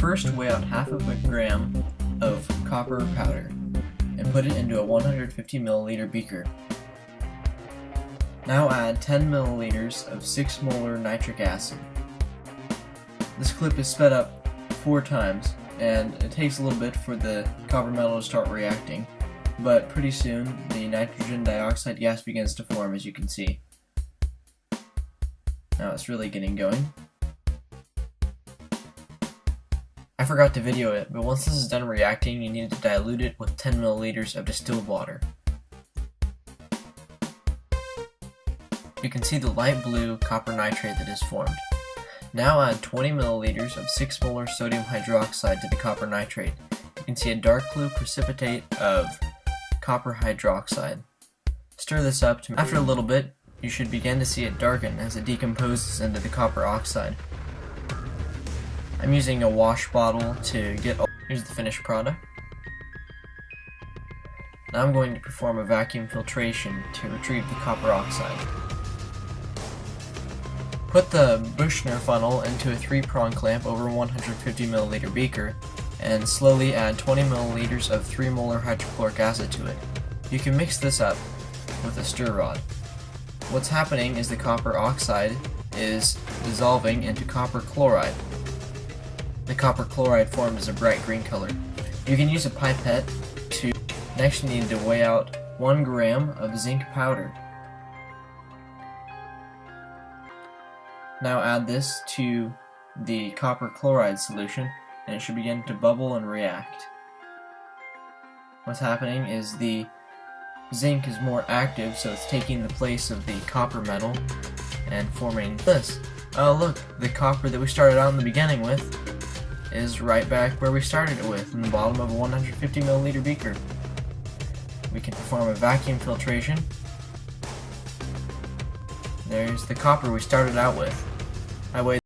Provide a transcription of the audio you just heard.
First, weigh out half of a gram of copper powder and put it into a 150 milliliter beaker. Now add 10 milliliters of 6 molar nitric acid. This clip is sped up 4 times, and it takes a little bit for the copper metal to start reacting, but pretty soon the nitrogen dioxide gas begins to form, as you can see. Now it's really getting going. I forgot to video it, but once this is done reacting, you need to dilute it with 10 milliliters of distilled water. You can see the light blue copper nitrate that is formed. Now add 20 milliliters of 6 molar sodium hydroxide to the copper nitrate. You can see a dark blue precipitate of copper hydroxide. Stir this up. After a little bit, you should begin to see it darken as it decomposes into the copper oxide. I'm using a wash bottle to get all. Here's the finished product. Now I'm going to perform a vacuum filtration to retrieve the copper oxide. Put the Buchner funnel into a 3-prong clamp over a 150 milliliter beaker and slowly add 20 milliliters of 3 molar hydrochloric acid to it. You can mix this up with a stir rod. What's happening is the copper oxide is dissolving into copper chloride. The copper chloride forms a bright green color. You can use a pipette to. Next you need to weigh out 1 gram of zinc powder. Now add this to the copper chloride solution and it should begin to bubble and react. What's happening is the zinc is more active, so it's taking the place of the copper metal and forming this. Oh look, the copper that we started out in the beginning with is right back where we started it with, in the bottom of a 150 milliliter beaker. We can perform a vacuum filtration. There's the copper we started out with. I weighed